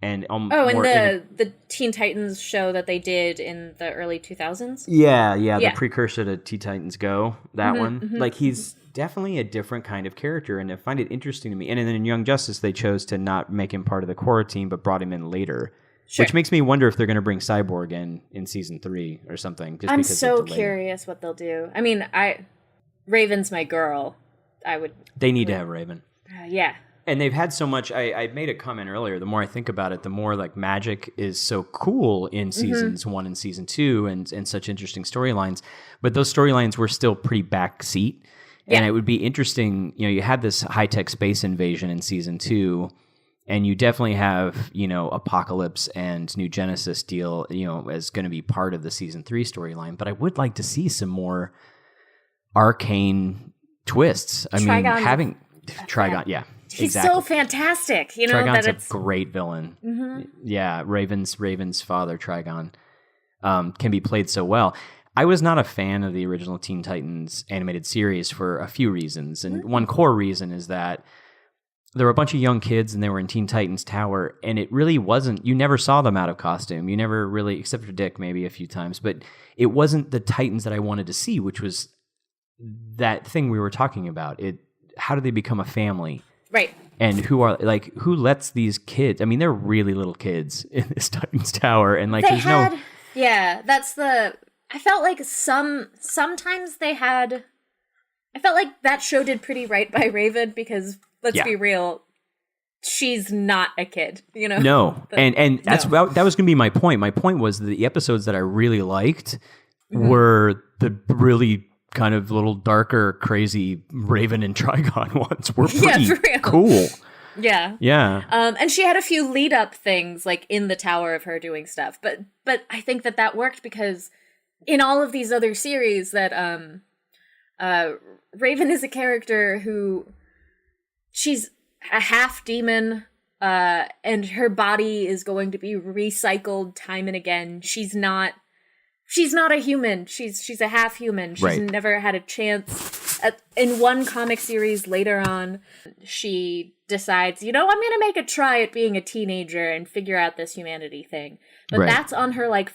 and the Teen Titans show that they did in the early 2000s. Yeah, Yeah. the precursor to Teen Titans Go, that one. Like, he's definitely a different kind of character, and I find it interesting to me. And then in Young Justice, they chose to not make him part of the core team, but brought him in later. Sure. Which makes me wonder if they're going to bring Cyborg in season 3 or something. I'm so curious what they'll do. I mean, Raven's my girl. They need to have Raven. Yeah. And they've had so much. I made a comment earlier. The more I think about it, the more like magic is so cool in seasons 1 and season 2, and such interesting storylines. But those storylines were still pretty backseat. Yeah. And it would be interesting. You had this high tech space invasion in season 2. And you definitely have, Apocalypse and New Genesis deal, as going to be part of the season 3 storyline. But I would like to see some more arcane twists. I mean, having Trigon, yeah. He's exactly. so fantastic, Trigon's that it's a great villain. Yeah, Raven's father, Trigon, can be played so well. I was not a fan of the original Teen Titans animated series for a few reasons. And one core reason is that there were a bunch of young kids and they were in Teen Titans Tower, and it really wasn't, you never saw them out of costume. You never really, except for Dick maybe a few times, but it wasn't the Titans that I wanted to see, which was that thing we were talking about. How do they become a family? right. And who lets these kids, I mean, they're really little kids in this Titans Tower, and like, yeah, I felt like sometimes they had, I felt like that show did pretty right by Raven, because let's be real, she's not a kid, No, and that was going to be my point. My point was the episodes that I really liked were the really kind of little darker, crazy Raven and Trigon ones. Were pretty cool. Yeah. Yeah. And she had a few lead up things like in the tower of her doing stuff, but I think that worked because in all of these other series that Raven is a character who she's a half demon, and her body is going to be recycled time and again. She's not a human. She's a half human. She's never had a chance. In one comic series later on, she decides, I'm going to make a try at being a teenager and figure out this humanity thing. But that's on her like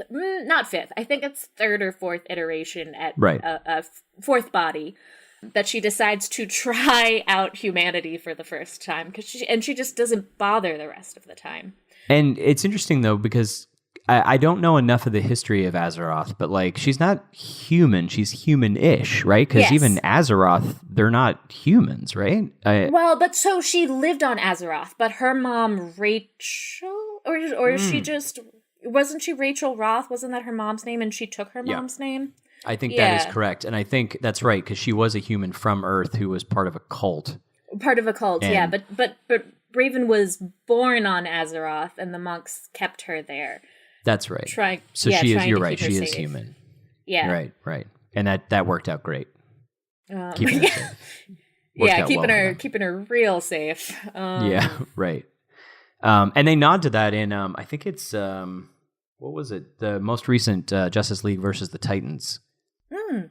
not fifth. I think it's third or fourth iteration at a fourth body that she decides to try out humanity for the first time, she just doesn't bother the rest of the time. And it's interesting though, because I don't know enough of the history of Azeroth, but like, she's not human. She's human-ish, right? Because even Azeroth, they're not humans, right? But so she lived on Azeroth, but her mom, Rachel, or she just, wasn't she Rachel Roth? Wasn't that her mom's name? And she took her mom's name? I think that is correct. And I think that's right, because she was a human from Earth who was part of a cult. Yeah. But Raven was born on Azeroth, and the monks kept her there. That's right. She is. You're right. She is human. Yeah. Right. And that worked out great. Keeping her real safe. Right. And they nod to that in I think it's what was it? The most recent Justice League versus the Titans.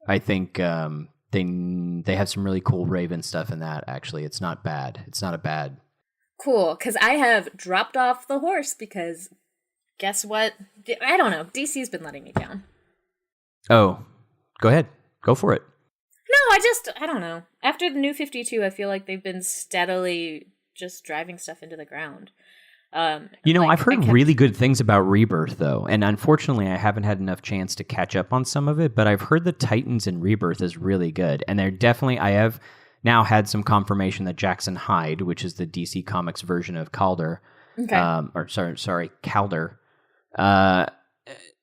I think they have some really cool Raven stuff in that. Actually, it's not bad. It's not a bad. Cool, because I have dropped off the horse because. Guess what? I don't know. DC's been letting me down. Oh, go ahead. Go for it. No, I don't know. After the New 52, I feel like they've been steadily just driving stuff into the ground. I've heard really good things about Rebirth, though. And unfortunately, I haven't had enough chance to catch up on some of it. But I've heard the Titans in Rebirth is really good. And I have now had some confirmation that Jackson Hyde, which is the DC Comics version of Calder, Calder,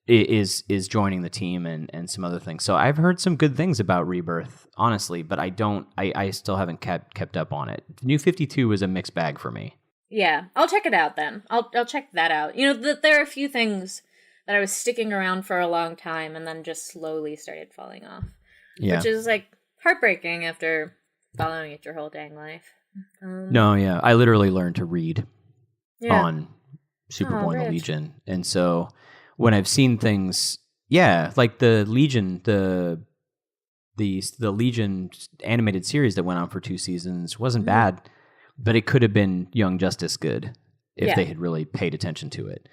is joining the team and some other things. So I've heard some good things about Rebirth, honestly, but I still haven't kept up on it. New 52 was a mixed bag for me. Yeah, I'll check it out then. I'll check that out. There are a few things that I was sticking around for a long time and then just slowly started falling off. Yeah. Which is like heartbreaking after following it your whole dang life. I literally learned to read on Superboy and the Legion. And so when I've seen things, like the Legion, the Legion animated series that went on for 2 seasons wasn't bad, but it could have been Young Justice good. if they had really paid attention to it.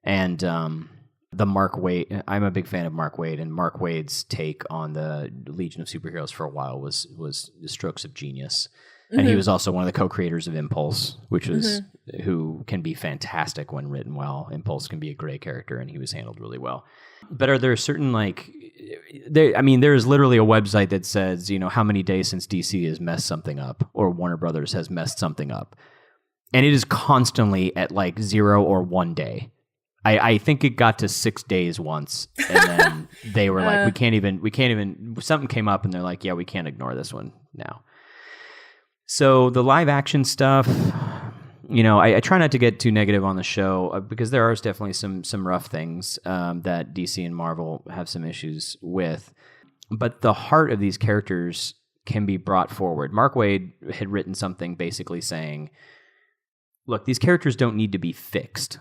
And the Mark Waid, I'm a big fan of Mark Waid, and Mark Waid's take on the Legion of Superheroes for a while was the strokes of genius. And he was also one of the co-creators of Impulse, which was who can be fantastic when written well. Impulse can be a great character, and he was handled really well. But are there certain there's literally a website that says, how many days since DC has messed something up or Warner Brothers has messed something up, and it is constantly at 0 or 1 day. I think it got to 6 days once, and then they were like, we can't even. Something came up, and they're like, yeah, we can't ignore this one now. So the live action stuff, I try not to get too negative on the show because there are definitely some rough things that DC and Marvel have some issues with. But the heart of these characters can be brought forward. Mark Waid had written something basically saying, look, these characters don't need to be fixed.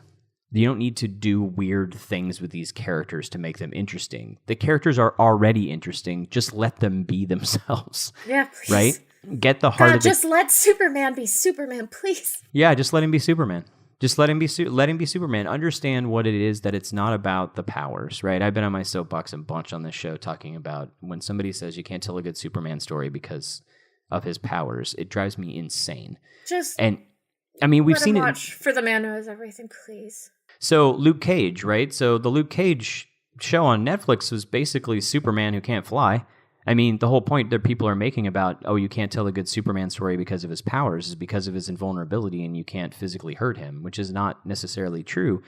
You don't need to do weird things with these characters to make them interesting. The characters are already interesting. Just let them be themselves. Yeah, please. Right? Get the heart of just let Superman be Superman, please. Yeah, just let him be Superman. Just let him be Superman. Understand what it is that it's not about the powers, right? I've been on my soapbox a bunch on this show talking about when somebody says you can't tell a good Superman story because of his powers, it drives me insane. We've seen it. Watch For the Man Who Has Everything, please. So Luke Cage, right? So the Luke Cage show on Netflix was basically Superman who can't fly. I mean, the whole point that people are making about, you can't tell a good Superman story because of his powers is because of his invulnerability and you can't physically hurt him, which is not necessarily true.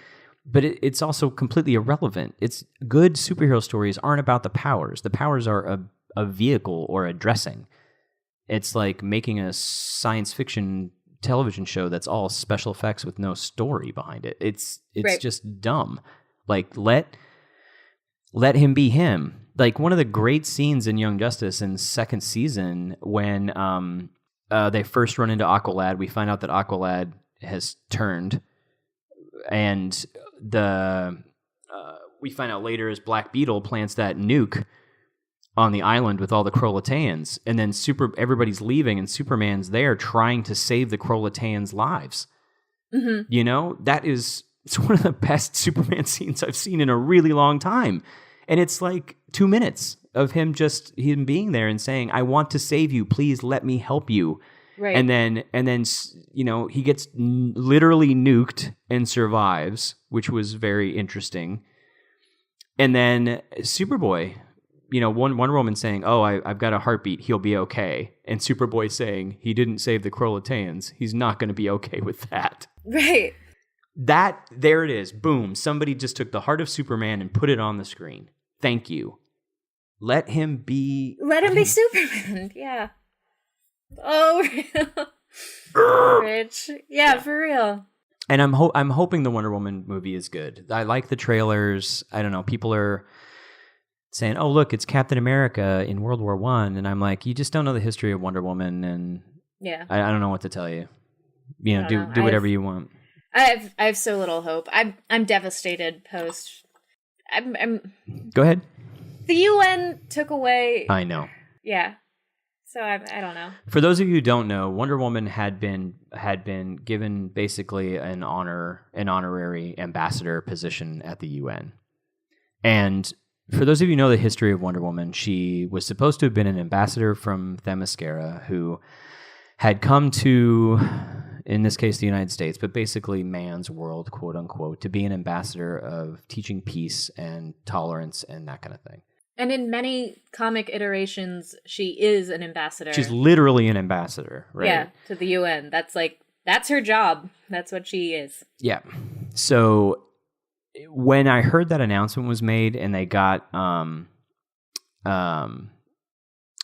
But it's also completely irrelevant. It's good superhero stories aren't about the powers. The powers are a vehicle or a dressing. It's like making a science fiction television show that's all special effects with no story behind it. It's right. Just dumb. Let him be him. One of the great scenes in Young Justice in second season when they first run into Aqualad, we find out that Aqualad has turned, and we find out later as Black Beetle plants that nuke on the island with all the Krolataeans, and then everybody's leaving, and Superman's there trying to save the Krolataeans' lives. Mm-hmm. It's one of the best Superman scenes I've seen in a really long time. And it's 2 minutes of him being there and saying, I want to save you. Please let me help you. Right. And then he gets literally nuked and survives, which was very interesting. And then Superboy, Wonder Woman saying, I've got a heartbeat. He'll be okay. And Superboy saying he didn't save the Krolataeans. He's not going to be okay with that. Right. There it is. Boom. Somebody just took the heart of Superman and put it on the screen. Thank you. Let him be Superman. Yeah. Oh, Rich. Yeah, for real. And I'm hoping the Wonder Woman movie is good. I like the trailers. I don't know. People are saying, "Oh, look, it's Captain America in World War I," and I'm like, you just don't know the history of Wonder Woman, and yeah, I don't know what to tell you. Do whatever you want. I have so little hope. I'm devastated post. Go ahead. The UN took away. I know. Yeah. So I don't know. For those of you who don't know, Wonder Woman had been given basically an honorary ambassador position at the UN. And for those of you who know the history of Wonder Woman, she was supposed to have been an ambassador from Themyscira who had come to, in this case, the United States, but basically man's world, quote unquote, to be an ambassador of teaching peace and tolerance and that kind of thing. And in many comic iterations, she is an ambassador. She's literally an ambassador, right? Yeah, to the UN. That's her job. That's what she is. Yeah. So when I heard that announcement was made and they got,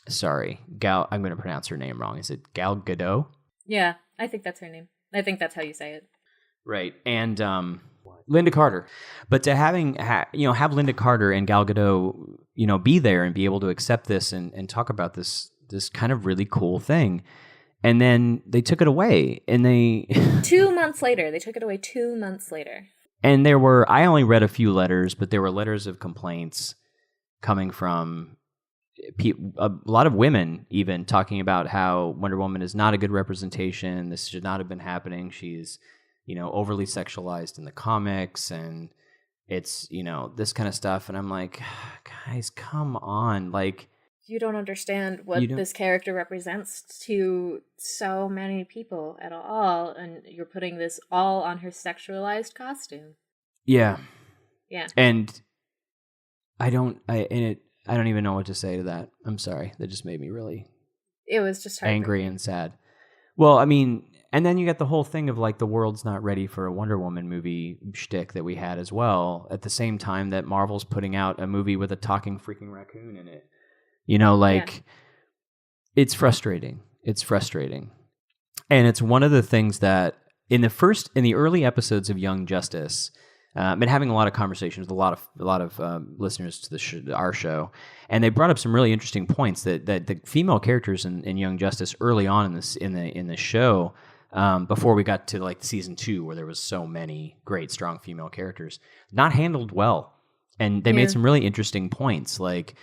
sorry, Gal, I'm going to pronounce her name wrong. Is it Gal Gadot? Yeah, I think that's her name. I think that's how you say it. Right. And Linda Carter. But to have Linda Carter and Gal Gadot, be there and be able to accept this and talk about this kind of really cool thing. And then they took it away, and they 2 months later. They took it away 2 months later. And I only read a few letters, but there were letters of complaints coming from a lot of women even talking about how Wonder Woman is not a good representation. This should not have been happening. She's, overly sexualized in the comics, and it's, this kind of stuff. And I'm like, guys, come on. Like, you don't understand what this character represents to so many people at all, and you're putting this all on her sexualized costume. Yeah. Yeah. And I don't even know what to say to that. I'm sorry. That just made me really it was just angry and sad. Well, I mean, and then you get the whole thing of like the world's not ready for a Wonder Woman movie shtick that we had as well, at the same time that Marvel's putting out a movie with a talking freaking raccoon in it. It's frustrating. It's frustrating. And it's one of the things that in the early episodes of Young Justice, been having a lot of conversations with a lot of listeners to our show, and they brought up some really interesting points that the female characters in Young Justice early on in the show, before we got to like season 2 where there was so many great strong female characters, not handled well, and they made some really interesting points. Like,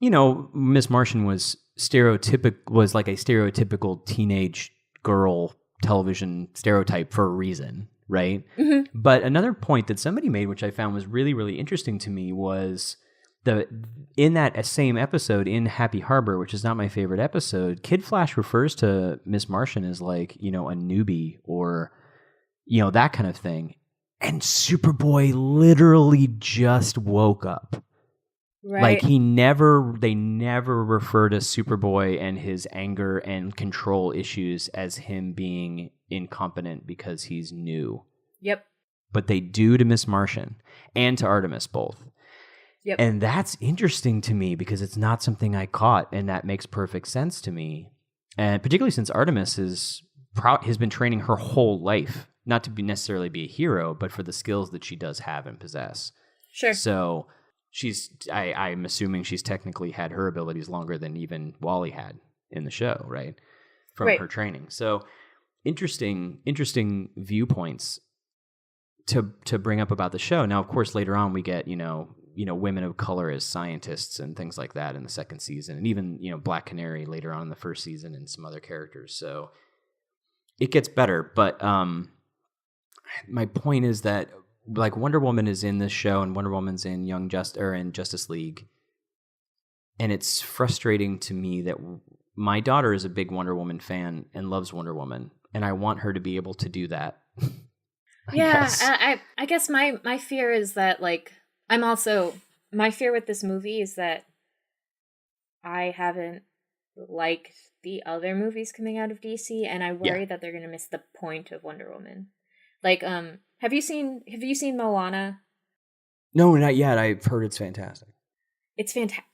Miss Martian was like a stereotypical teenage girl television stereotype for a reason. Right. Mm-hmm. But another point that somebody made, which I found was really, really interesting to me, was in that same episode in Happy Harbor, which is not my favorite episode, Kid Flash refers to Miss Martian as like, a newbie or, that kind of thing. And Superboy literally just woke up. Right. Like they never refer to Superboy and his anger and control issues as him being incompetent because he's new. Yep. But they do to Miss Martian and to Artemis both. Yep. And that's interesting to me because it's not something I caught, and that makes perfect sense to me. And particularly since Artemis has been training her whole life, not to necessarily be a hero, but for the skills that she does have and possess. Sure. So I'm assuming she's technically had her abilities longer than even Wally had in the show, right? From her training. So interesting viewpoints to bring up about the show. Now, of course, later on we get, women of color as scientists and things like that in the second season, and even, Black Canary later on in the first season and some other characters. So it gets better. But my point is that like Wonder Woman is in this show and Wonder Woman's in in Justice League. And it's frustrating to me that my daughter is a big Wonder Woman fan and loves Wonder Woman. And I want her to be able to do that. I guess my fear is that like, my fear with this movie is that I haven't liked the other movies coming out of DC, and I worry that they're going to miss the point of Wonder Woman. Like, have you seen Moana? No, not yet. I've heard it's fantastic. It's fantastic.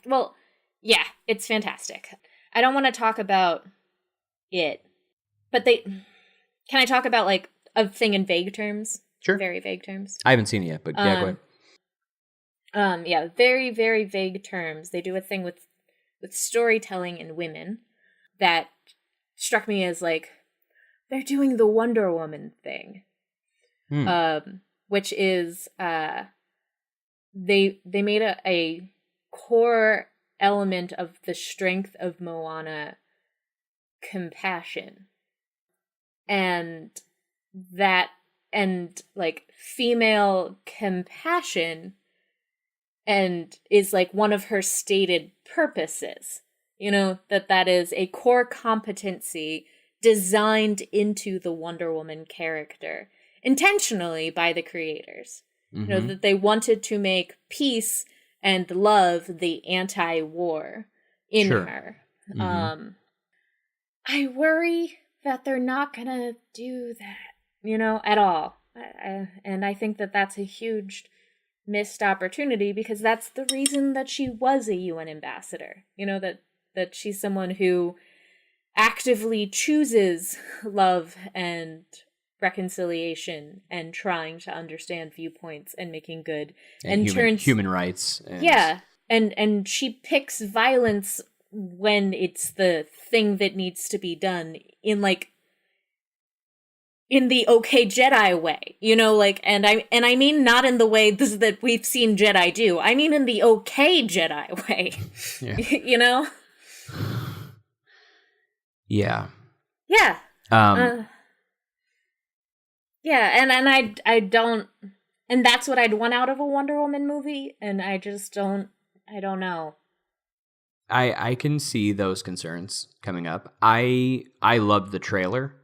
Well, yeah, it's fantastic. I don't want to talk about it, but can I talk about like a thing in vague terms? Sure. Very vague terms. I haven't seen it yet, but yeah, go ahead. Yeah, very, very vague terms. They do a thing with storytelling and women that struck me as like, they're doing the Wonder Woman thing. Which is they made a core element of the strength of Moana compassion, and like female compassion, and is like one of her stated purposes, that is a core competency designed into the Wonder Woman character intentionally by the creators. Mm-hmm. That they wanted to make peace and love the anti-war in her. Mm-hmm. I worry that they're not gonna do that, at all. And I think that that's a huge missed opportunity, because that's the reason that she was a UN ambassador. That she's someone who actively chooses love and reconciliation and trying to understand viewpoints and making good and human rights. And she picks violence when it's the thing that needs to be done in the okay Jedi way, and I mean not in the way that we've seen Jedi do. I mean in the okay Jedi way. Yeah. Yeah. Yeah. Yeah, and I don't, and that's what I'd want out of a Wonder Woman movie, and I just don't, I don't know. I can see those concerns coming up. I loved the trailer.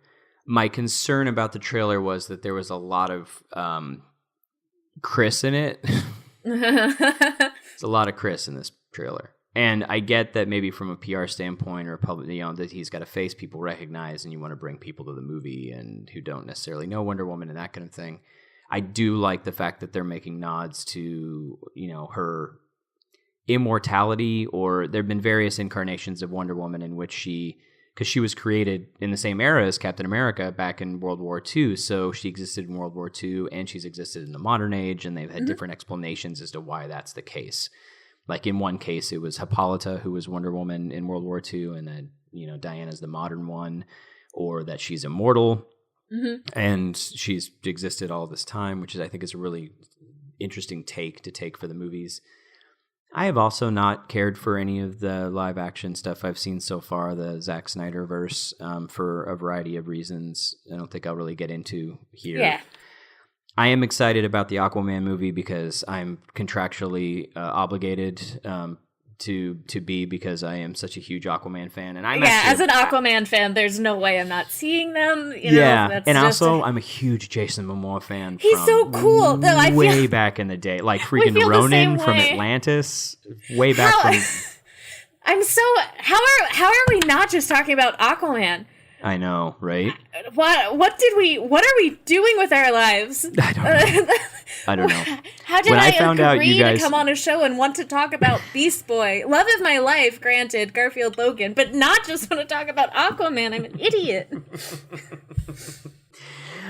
My concern about the trailer was that there was a lot of Chris in it. There's a lot of Chris in this trailer. And I get that maybe from a PR standpoint or public, that he's got a face people recognize and you want to bring people to the movie and who don't necessarily know Wonder Woman and that kind of thing. I do like the fact that they're making nods to, her immortality, or there have been various incarnations of Wonder Woman in which because she was created in the same era as Captain America back in World War II, so she existed in World War II and she's existed in the modern age, and they've had different explanations as to why that's the case. Like in one case, it was Hippolyta who was Wonder Woman in World War II, and then Diana's the modern one, or that she's immortal and she's existed all this time, which I think is a really interesting take for the movies. I have also not cared for any of the live action stuff I've seen so far, the Zack Snyder verse, for a variety of reasons. I don't think I'll really get into here. Yeah. I am excited about the Aquaman movie because I'm contractually obligated to be, because I am such a huge Aquaman fan, and as an Aquaman fan, there's no way I'm not seeing them. And also I'm a huge Jason Momoa fan. He's so cool. Though I way back in the day, like freaking Ronan from Atlantis, way back from. I'm so. How are we not just talking about Aquaman? I know, right? What are we doing with our lives? I don't know. How did I found out you guys to come on a show and want to talk about Beast Boy? Love of my life, granted, Garfield Logan, but not just want to talk about Aquaman. I'm an idiot.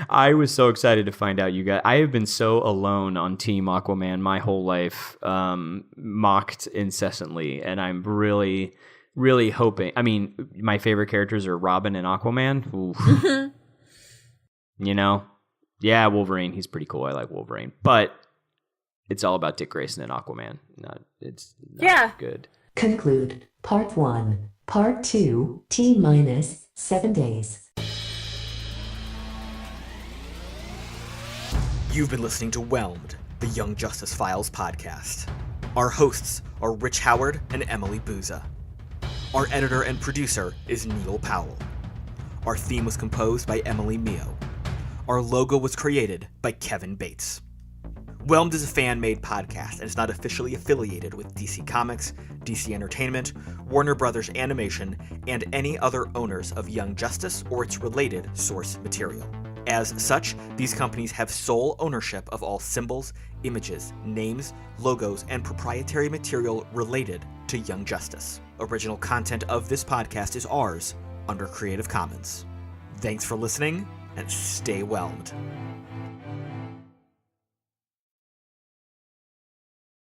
I was so excited to find out you guys. I have been so alone on Team Aquaman my whole life, mocked incessantly, and I'm really hoping. I mean, my favorite characters are Robin and Aquaman. Oof. Yeah, Wolverine. He's pretty cool. I like Wolverine, but it's all about Dick Grayson and Aquaman. It's not good. Conclude Part 1. Part 2, T-7 days. You've been listening to Whelmed, the Young Justice Files podcast. Our hosts are Rich Howard and Emily Booza. Our editor and producer is Neal Powell. Our theme was composed by Emily Mio. Our logo was created by Kevin Bates. Whelmed is a fan-made podcast and is not officially affiliated with DC Comics, DC Entertainment, Warner Brothers Animation, and any other owners of Young Justice or its related source material. As such, these companies have sole ownership of all symbols, images, names, logos, and proprietary material related to Young Justice. Original content of this podcast is ours under Creative Commons. Thanks for listening, and stay whelmed.